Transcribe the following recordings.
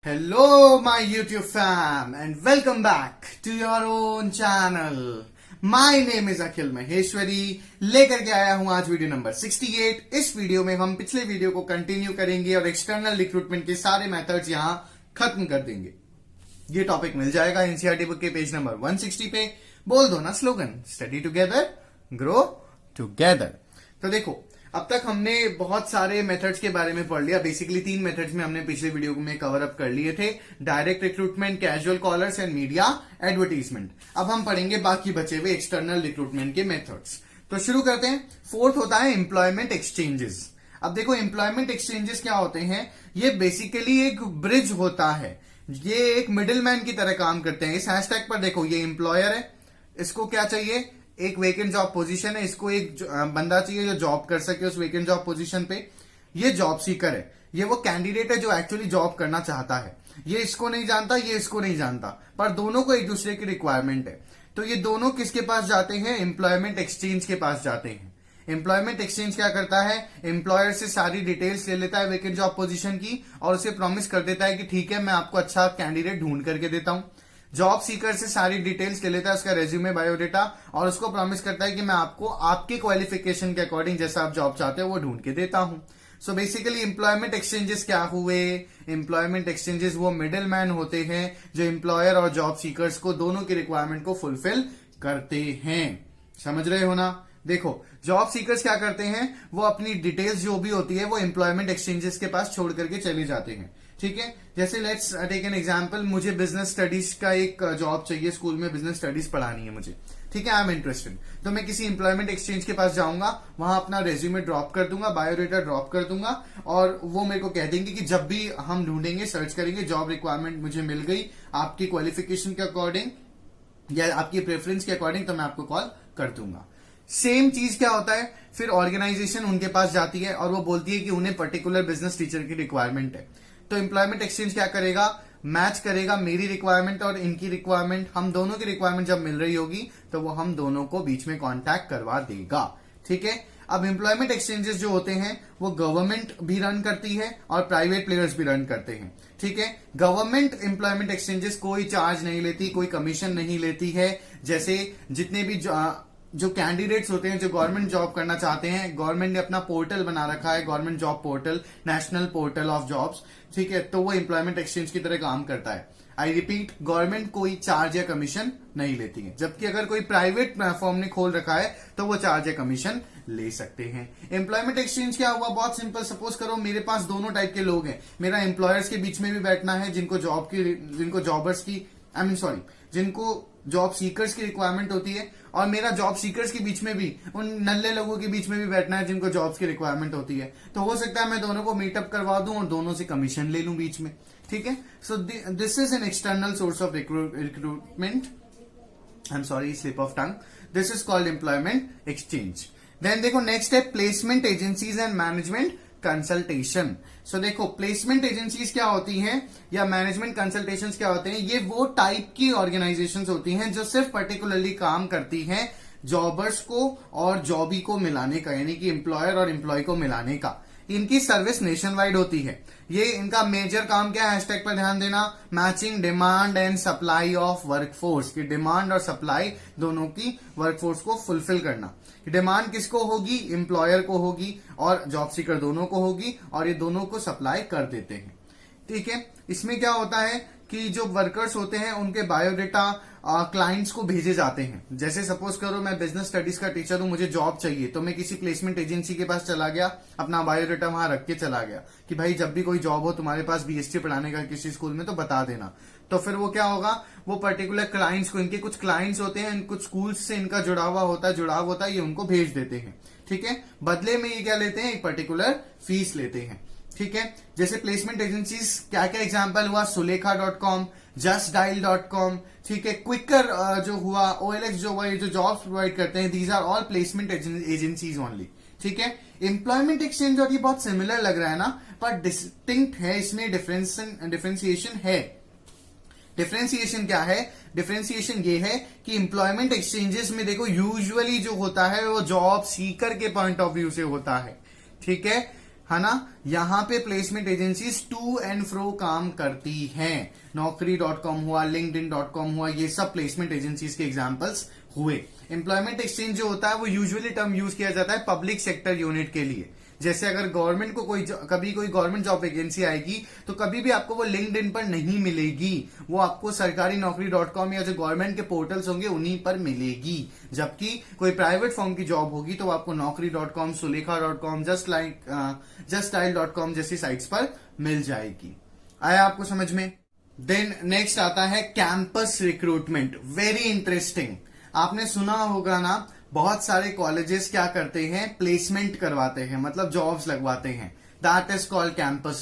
Hello, my YouTube fam, and welcome back to your own channel. My name is अखिल महेश्वरी. लेकर के आया हूं आज वीडियो नंबर 68. इस वीडियो में हम पिछले वीडियो को कंटिन्यू करेंगे और एक्सटर्नल रिक्रूटमेंट के सारे मेथड्स यहां खत्म कर देंगे. ये टॉपिक मिल जाएगा एनसीईआरटी बुक के पेज नंबर 160 पे. बोल दो ना slogan, study together grow together. तो देखो, अब तक हमने बहुत सारे मेथड्स के बारे में पढ़ लिया. बेसिकली 3 मेथड्स में हमने पिछले वीडियो में कवर अप कर लिए थे: direct recruitment, casual callers and media advertisement. अब हम पढ़ेंगे बाकी बचे हुए एक्सटर्नल रिक्रूटमेंट के मेथड्स. तो शुरू करते हैं. फोर्थ होता है एम्प्लॉयमेंट एक्सचेंजेस. अब देखो, एम्प्लॉयमेंट एक्सचेंजेस क्या होते हैं? ये बेसिकली एक ब्रिज होता है. ये एक मिडिलमैन की तरह काम करते हैं. इस हैशटैग पर देखो, ये एम्प्लॉयर है, इसको क्या चाहिए? एक वेकेंट जॉब पोजीशन है, इसको एक बंदा चाहिए जो जॉब कर सके उस वेकेंट जॉब पोजीशन पे. ये जॉब सीकर है, ये वो कैंडिडेट है जो एक्चुअली जॉब करना चाहता है. ये इसको नहीं जानता, ये इसको नहीं जानता, पर दोनों को एक दूसरे की रिक्वायरमेंट है. तो ये दोनों किसके पास जाते हैं? एम्प्लॉयमेंट एक्सचेंज के पास जाते हैं. एम्प्लॉयमेंट एक्सचेंज क्या करता है? एम्प्लॉयर से सारी डिटेल्स ले लेता है वेकेंट जॉब पोजीशन की और उसे प्रॉमिस कर देता है कि ठीक है, मैं आपको अच्छा कैंडिडेट ढूंढ करके देता हूं. जॉब सीकर से सारी डिटेल्स ले लेता है, उसका रेज्यूमे, बायोडेटा, और उसको प्रॉमिस करता है कि मैं आपको आपके क्वालिफिकेशन के अकॉर्डिंग जैसा आप जॉब चाहते हो वो ढूंढ के देता हूं. सो बेसिकली एम्प्लॉयमेंट एक्सचेंजेस क्या हुए? एम्प्लॉयमेंट एक्सचेंजेस वो मिडिल मैन होते हैं जो एम्प्लॉयर और जॉब सीकर्स को दोनों की रिक्वायरमेंट को फुलफिल करते हैं. समझ रहे हो ना? देखो, जॉब सीकर्स क्या करते हैं? वो अपनी डिटेल्स जो भी होती है वो एम्प्लॉयमेंट एक्सचेंजेस के पास छोड़ करके चले जाते हैं. ठीक है, जैसे लेट्स टेक एन एग्जांपल. मुझे बिजनेस स्टडीज का एक जॉब चाहिए, स्कूल में बिजनेस स्टडीज पढ़ानी है मुझे. ठीक है, आई एम इंटरेस्टेड. तो मैं किसी एम्प्लॉयमेंट एक्सचेंज के पास जाऊंगा, वहां अपना रेज्यूमे ड्रॉप कर दूंगा, बायोडेटा ड्रॉप कर दूंगा, और वो मेरे को कह देंगे कि जब भी हम ढूंढेंगे, सर्च करेंगे, जॉब रिक्वायरमेंट मुझे मिल गई आपकी क्वालिफिकेशन के अकॉर्डिंग या आपकी प्रेफरेंस के अकॉर्डिंग, तो मैं आपको कॉल कर दूंगा. सेम चीज क्या होता है? फिर ऑर्गेनाइजेशन उनके पास जाती है और वो बोलती है कि उन्हें पर्टिकुलर बिजनेस टीचर की रिक्वायरमेंट है. तो एम्प्लॉयमेंट एक्सचेंज क्या करेगा? मैच करेगा मेरी रिक्वायरमेंट और इनकी रिक्वायरमेंट. हम दोनों की रिक्वायरमेंट जब मिल रही होगी तो वो हम दोनों को बीच में कांटेक्ट करवा देगा. ठीक है. अब एम्प्लॉयमेंट एक्सचेंजेस जो होते हैं वो गवर्नमेंट भी रन करती है और प्राइवेट प्लेयर्स भी रन करते हैं. ठीक है. गवर्नमेंट एम्प्लॉयमेंट एक्सचेंजेस कोई चार्ज नहीं लेती, कोई कमीशन नहीं लेती है. जैसे जितने भी जो कैंडिडेट्स होते हैं जो गवर्नमेंट जॉब करना चाहते हैं, गवर्नमेंट ने अपना पोर्टल बना रखा है, government job portal, national portal of jobs. ठीक है, तो वो एम्प्लॉयमेंट एक्सचेंज की तरह काम करता है. आई रिपीट, गवर्नमेंट कोई चार्ज या कमीशन नहीं लेती है. जबकि अगर कोई प्राइवेट फर्म ने खोल रखा है तो वो चार्ज या कमीशन ले सकते हैं. एम्प्लॉयमेंट एक्सचेंज क्या हुआ? बहुत सिंपल. सपोज करो मेरे पास दोनों टाइप के लोग हैं. मेरा एम्प्लॉयर्स के बीच में भी बैठना है जिनको जॉबर्स की जिनको जॉब सीकर्स की रिक्वायरमेंट होती है, और मेरा जॉब सीकर्स के बीच में भी उन नल्ले लोगों के बीच में भी बैठना है जिनको जॉब्स की रिक्वायरमेंट होती है. तो हो सकता है मैं दोनों को मीटअप करवा दूं और दोनों से कमीशन ले लूं बीच में. ठीक है. So this is an external source of recruitment. I am sorry, slip of tongue. This is called employment exchange. Then देखो, नेक्स्ट है placement agencies and management consultation. So देखो, प्लेसमेंट एजेंसीज क्या होती हैं या मैनेजमेंट कंसल्टेशन क्या होते हैं? ये वो टाइप की ऑर्गेनाइजेशंस होती हैं जो सिर्फ पर्टिकुलरली काम करती हैं जॉबर्स को और जॉबी को मिलाने का, यानी कि एम्प्लॉयर और एम्प्लॉय को मिलाने का. इनकी सर्विस नेशन वाइड होती है. ये इनका मेजर काम क्या है? हैशटैग पर ध्यान देना. Matching demand and supply of workforce. की डिमांड और सप्लाई दोनों की वर्कफोर्स को फुलफिल करना. डिमांड किसको होगी? एम्प्लॉयर को होगी और जॉब सीकर दोनों को होगी, और ये दोनों को सप्लाई कर देते हैं. ठीक है. इसमें क्या होता है कि जो वर्कर्स होते हैं उनके बायोडेटा क्लाइंट्स को भेजे जाते हैं. जैसे सपोज करो मैं बिजनेस स्टडीज का टीचर हूं, मुझे जॉब चाहिए, तो मैं किसी प्लेसमेंट एजेंसी के पास चला गया, अपना बायोडेटा वहां रख के चला गया कि भाई जब भी कोई जॉब हो तुम्हारे पास बीएसटी पढ़ाने का किसी स्कूल में तो बता देना. तो फिर वो क्या होगा? वो पर्टिकुलर क्लाइंट्स को, इनके कुछ क्लाइंट्स होते हैं, कुछ स्कूल्स से इनका जुड़ाव होता है, ये उनको भेज देते हैं. ठीक है. बदले में ये क्या लेते हैं? एक पर्टिकुलर फीस लेते हैं. ठीक है. जैसे प्लेसमेंट एजेंसीज क्या क्या एग्जांपल हुआ? सुलेखा.com, justdial.com. ठीक है. क्विकर जो हुआ, OLX जो हुआ, ये जो जॉब्स प्रोवाइड करते हैं, these are all placement agencies only. ठीक है. एम्प्लॉयमेंट एक्सचेंज और ये बहुत सिमिलर लग रहा है ना, पर डिस्टिंक्ट है, इसमें डिफरेंशिएशन है. डिफरेंशिएशन क्या है? डिफरेंशिएशन ये है कि एम्प्लॉयमेंट एक्सचेंजेस में देखो यूजुअली जो होता है वो जॉब सीकर के पॉइंट ऑफ व्यू से होता है. ठीक है. है ना। यहाँ पे placement agencies to and fro काम करती हैं। Naukri.com हुआ, LinkedIn.com हुआ, ये सब प्लेसमेंट एजेंसीज के एग्जांपल्स हुए। एम्प्लॉयमेंट एक्सचेंज जो होता है वो यूजुअली टर्म यूज किया जाता है पब्लिक सेक्टर यूनिट के लिए। जैसे अगर गवर्नमेंट को कभी कोई गवर्नमेंट जॉब वैकेंसी आएगी तो कभी भी आपको वो लिंक्डइन पर नहीं मिलेगी, वो आपको सरकारी Naukri.com या जो गवर्नमेंट के पोर्टल्स होंगे उन्हीं पर मिलेगी। जबकि कोई प्राइवेट फर्म की जॉब होगी तो आपको Naukri.com, Sulekha.com, juststyle.com जैसी साइट्स पर मिल जाएगी। आया आपको समझ में। देन नेक्स्ट आता है कैंपस रिक्रूटमेंट। Very interesting. आपने सुना होगा ना, बहुत सारे कॉलेजेस क्या करते हैं, प्लेसमेंट करवाते हैं, मतलब जॉब्स लगवाते हैं। That is called campus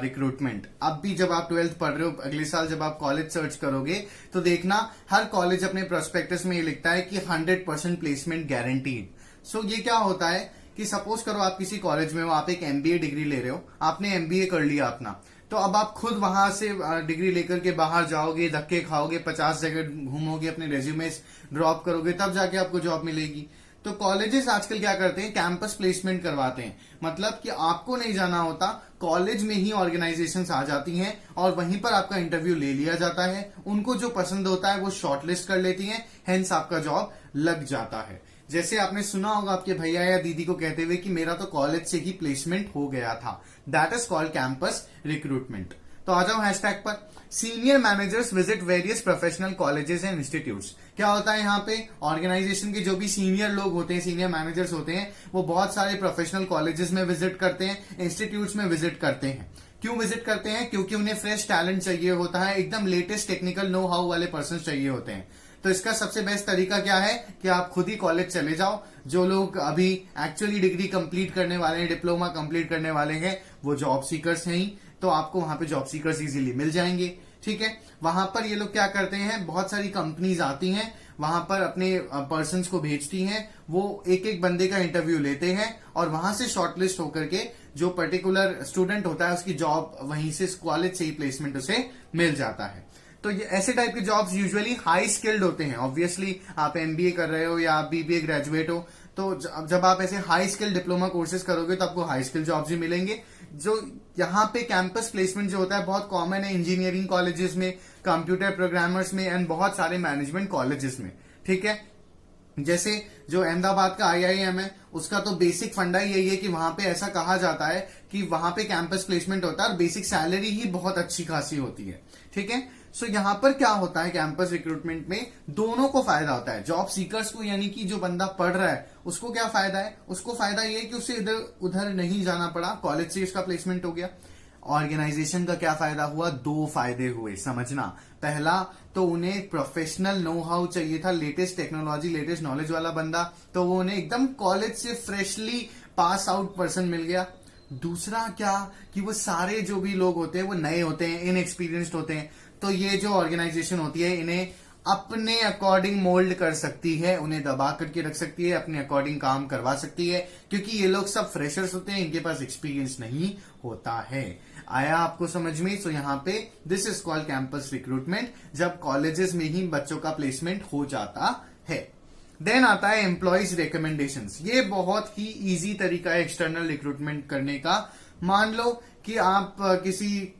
recruitment. अब भी जब आप 12th पढ़ रहे हो, अगले साल जब आप कॉलेज सर्च करोगे तो देखना हर कॉलेज अपने प्रोस्पेक्टस में ये लिखता है कि 100% प्लेसमेंट गारंटीड। सो ये क्या होता है कि सपोज करो आप किसी कॉलेज में हो, आप एक एमबीए डिग्री ले रहे हो, आपने एमबीए कर लिया अपना, तो अब आप खुद वहां से डिग्री लेकर के बाहर जाओगे, धक्के खाओगे, 50 जगह घूमोगे, अपने रेज्यूमे ड्रॉप करोगे, तब जाके आपको जॉब मिलेगी। तो कॉलेजेस आजकल क्या करते हैं, कैंपस प्लेसमेंट करवाते हैं। मतलब कि आपको नहीं जाना होता, कॉलेज में ही ऑर्गेनाइजेशंस आ जाती हैं और वहीं पर आपका इंटरव्यू ले लिया जाता है। उनको जो पसंद होता है वो शॉर्टलिस्ट कर लेती हैं, हेंस आपका जॉब लग जाता है। जैसे आपने सुना होगा आपके भैया या दीदी को कहते हुए कि मेरा तो कॉलेज से ही प्लेसमेंट हो गया था। That is called campus recruitment. तो आ जाओ हैशटैग पर। Senior managers visit various professional colleges and institutes. क्या होता है यहाँ पे, ऑर्गेनाइजेशन के जो भी सीनियर लोग होते हैं, सीनियर मैनेजर्स होते हैं, वो बहुत सारे प्रोफेशनल कॉलेजेस में विजिट करते हैं, इंस्टीट्यूट्स में विजिट करते हैं। क्यों विजिट करते हैं? क्योंकि उन्हें फ्रेश टैलेंट चाहिए होता है, एकदम लेटेस्ट टेक्निकल नो हाउ वाले पर्सन चाहिए होते हैं। तो इसका सबसे बेस्ट तरीका क्या है कि आप खुद ही कॉलेज चले जाओ। जो लोग अभी एक्चुअली डिग्री कंप्लीट करने वाले हैं, डिप्लोमा कंप्लीट करने वाले हैं, वो जॉब सीकर्स हैं ही, तो आपको वहां पे जॉब सीकर्स इजीली मिल जाएंगे। ठीक है, वहां पर ये लोग क्या करते हैं, बहुत सारी कंपनीज आती हैं, वहां पर अपने पर्सन को भेजती हैं, वो एक एक बंदे का इंटरव्यू लेते हैं और वहां से शॉर्टलिस्ट होकर के जो पर्टिकुलर स्टूडेंट होता है उसकी जॉब वहीं से कॉलेज से ही प्लेसमेंट उसे मिल जाता है। तो ये ऐसे टाइप के जॉब्स यूजुअली हाई स्किल्ड होते हैं। ऑब्वियसली आप एमबीए कर रहे हो या आप बीबीए ग्रेजुएट हो, तो जब आप ऐसे हाई स्किल डिप्लोमा कोर्सेज करोगे तो आपको हाई स्किल जॉब्स ही मिलेंगे। जो यहाँ पे कैंपस प्लेसमेंट जो होता है बहुत कॉमन है इंजीनियरिंग कॉलेजेस में, कंप्यूटर प्रोग्रामर्स में एंड बहुत सारे मैनेजमेंट कॉलेजेस में। ठीक है, जैसे जो अहमदाबाद का आईआईएम है, उसका तो बेसिक फंडा ही यही है कि वहां पे ऐसा कहा जाता है कि वहां पे कैंपस प्लेसमेंट होता है और बेसिक सैलरी ही बहुत अच्छी खासी होती है। ठीक है, सो यहां पर क्या होता है, कैंपस रिक्रूटमेंट में दोनों को फायदा होता है। जॉब सीकर्स को यानी कि जो बंदा पढ़ रहा है उसको क्या फायदा है, उसको फायदा ये है कि उसे इधर उधर नहीं जाना पड़ा, कॉलेज से उसका प्लेसमेंट हो गया। ऑर्गेनाइजेशन का क्या फायदा हुआ, दो फायदे हुए समझना। पहला तो उन्हें प्रोफेशनल नो हाउ चाहिए था, लेटेस्ट टेक्नोलॉजी लेटेस्ट नॉलेज वाला बंदा, तो वो उन्हें एकदम कॉलेज से फ्रेशली पास आउट पर्सन मिल गया। दूसरा क्या कि वो सारे जो भी लोग होते हैं वो नए होते हैं, इनएक्सपीरियंस्ड होते हैं, तो ये जो ऑर्गेनाइजेशन होती है इन्हें अपने अकॉर्डिंग मोल्ड कर सकती है, उन्हें दबा करके रख सकती है, अपने अकॉर्डिंग काम करवा सकती है, क्योंकि ये लोग सब फ्रेशर्स होते हैं, इनके पास एक्सपीरियंस नहीं होता है। आया आपको समझ में? सो यहाँ पे this is called campus recruitment, जब कॉलेजेस में ही बच्चों का प्लेसमेंट हो जाता है। देन आता है एम्प्लॉयज रिकमेंडेशंस। ये बहुत ही इजी तरीका है एक्सटर्नल रिक्रूटमेंट करने का। मान लो कि आप किसी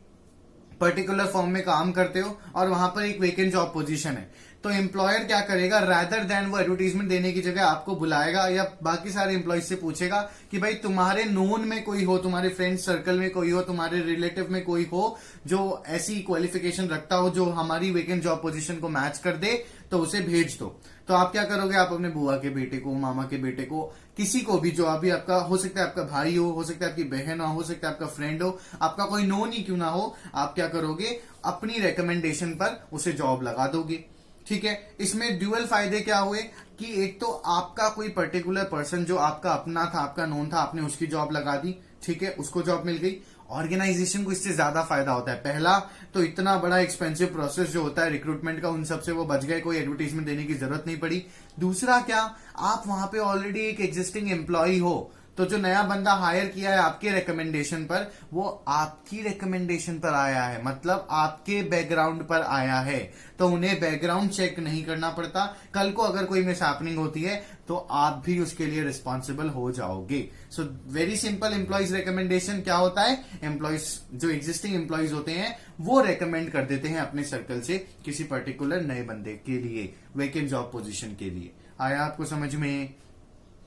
पर्टिकुलर फॉर्म में काम करते हो और वहां पर एक वेकेंट जॉब पोजीशन है, तो एम्प्लॉयर क्या करेगा, रादर देन वो एडवर्टीजमेंट देने की जगह आपको बुलाएगा या बाकी सारे एम्प्लॉयज से पूछेगा कि भाई तुम्हारे नोन में कोई हो, तुम्हारे फ्रेंड सर्कल में कोई हो, तुम्हारे रिलेटिव में कोई हो जो ऐसी क्वालिफिकेशन रखता हो जो हमारी वेकेंट जॉब पोजीशन को मैच कर दे, तो उसे भेज दो। तो आप क्या करोगे, आप अपने बुआ के बेटे को, मामा के बेटे को, किसी को भी जो अभी आपका हो सकता है, आपका भाई हो सकता है आपकी बहन हो सकता है आपका फ्रेंड हो, आपका कोई नोन ही क्यों ना हो, आप क्या करोगे, अपनी रिकमेंडेशन पर उसे जॉब लगा दोगे। ठीक है, इसमें ड्यूअल फायदे क्या हुए कि एक तो आपका कोई पर्टिकुलर पर्सन जो आपका अपना था, आपका नोन था, आपने उसकी जॉब लगा दी, ठीक है, उसको जॉब मिल गई। ऑर्गेनाइजेशन को इससे ज्यादा फायदा होता है। पहला तो इतना बड़ा एक्सपेंसिव प्रोसेस जो होता है रिक्रूटमेंट का, उन सबसे वो बच गए, कोई एडवर्टीजमेंट देने की जरूरत नहीं पड़ी। दूसरा क्या, आप वहां पे ऑलरेडी एक एग्जिस्टिंग एम्प्लॉय हो, तो जो नया बंदा हायर किया है आपके रिकमेंडेशन पर, वो आपकी रिकमेंडेशन पर आया है, मतलब आपके बैकग्राउंड पर आया है, तो उन्हें बैकग्राउंड चेक नहीं करना पड़ता। कल को अगर कोई मिसहैपनिंग होती है तो आप भी उसके लिए रिस्पॉन्सिबल हो जाओगे। So very simple, employees recommendation क्या होता है, एम्प्लॉइज जो एग्जिस्टिंग एम्प्लॉइज होते हैं वो रेकमेंड कर देते हैं अपने सर्कल से किसी पर्टिकुलर नए बंदे के लिए, वेकेंट जॉब पोजीशन के लिए। आया आपको समझ में?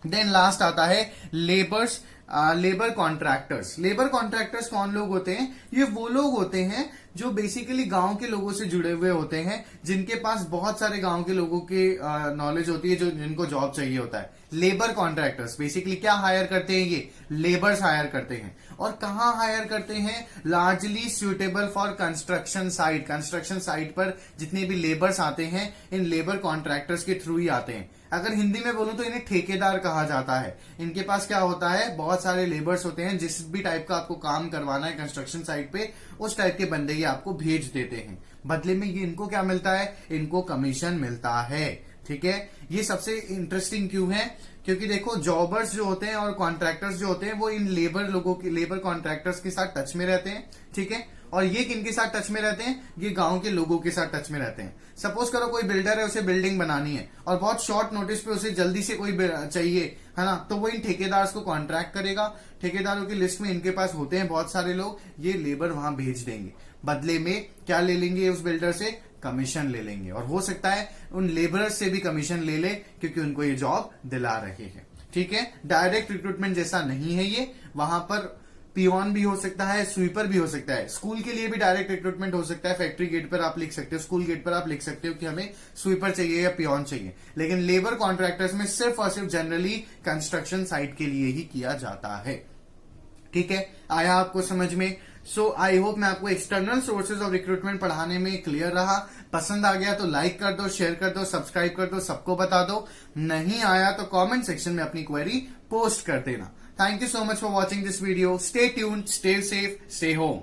देन लास्ट आता है लेबर कॉन्ट्रैक्टर्स। लेबर कॉन्ट्रैक्टर्स कौन लोग होते हैं? ये वो लोग होते हैं जो बेसिकली गांव के लोगों से जुड़े हुए होते हैं, जिनके पास बहुत सारे गांव के लोगों की नॉलेज होती है, जो जिनको जॉब चाहिए होता है। लेबर कॉन्ट्रैक्टर्स बेसिकली क्या हायर करते हैं? ये लेबर्स हायर करते हैं। और कहाँ हायर करते हैं? Largely suitable for construction site. Construction site पर जितने भी लेबर्स आते हैं इन लेबर कॉन्ट्रैक्टर्स के थ्रू ही आते हैं। अगर हिंदी में बोलूं तो इन्हें ठेकेदार कहा जाता है। इनके पास क्या होता है, बहुत सारे लेबर्स होते हैं, जिस भी टाइप का आपको काम करवाना है कंस्ट्रक्शन साइट पे, उस टाइप के बंदे ये आपको भेज देते हैं। बदले में ये इनको क्या मिलता है? इनको कमीशन मिलता है। ठीक है, ये सबसे इंटरेस्टिंग क्यों है? क्योंकि देखो, जॉबर्स जो होते हैं और कॉन्ट्रैक्टर्स जो होते हैं वो इन लेबर कॉन्ट्रैक्टर्स के साथ टच में रहते हैं। ठीक है, और ये किनके साथ टच में रहते हैं? ये गांव के लोगों के साथ टच में रहते हैं। सपोज करो कोई बिल्डर है, उसे बिल्डिंग बनानी है और बहुत शॉर्ट नोटिस पे उसे जल्दी से कोई चाहिए, है ना, तो वो इन ठेकेदार्स को कॉन्ट्रैक्ट करेगा। ठेकेदारों की लिस्ट में इनके पास होते हैं बहुत सारे लोग, ये लेबर वहां भेज देंगे। बदले में क्या ले लेंगे उस बिल्डर से? कमीशन ले लेंगे। और हो सकता है उन लेबरर्स से भी कमीशन ले ले, क्योंकि उनको ये जॉब दिला रहे हैं। ठीक है, डायरेक्ट रिक्रूटमेंट जैसा नहीं है ये। वहां पर पियोन भी हो सकता है, स्वीपर भी हो सकता है। स्कूल के लिए भी डायरेक्ट रिक्रूटमेंट हो सकता है। फैक्ट्री गेट पर आप लिख सकते हो, स्कूल गेट पर आप लिख सकते हो कि हमें स्वीपर चाहिए या पियोन चाहिए। लेकिन लेबर कॉन्ट्रैक्टर्स में सिर्फ और सिर्फ जनरली कंस्ट्रक्शन साइट के लिए ही किया जाता है। ठीक है, आया आपको समझ में? सो आई होप मैं आपको एक्सटर्नल सोर्सेज ऑफ रिक्रूटमेंट पढ़ाने में क्लियर रहा। पसंद आ गया तो लाइक कर दो, शेयर कर दो, सब्सक्राइब कर दो, सबको बता दो। नहीं आया तो कमेंट सेक्शन में अपनी क्वेरी पोस्ट कर देना। Thank you so much for watching this video. Stay tuned, stay safe, stay home.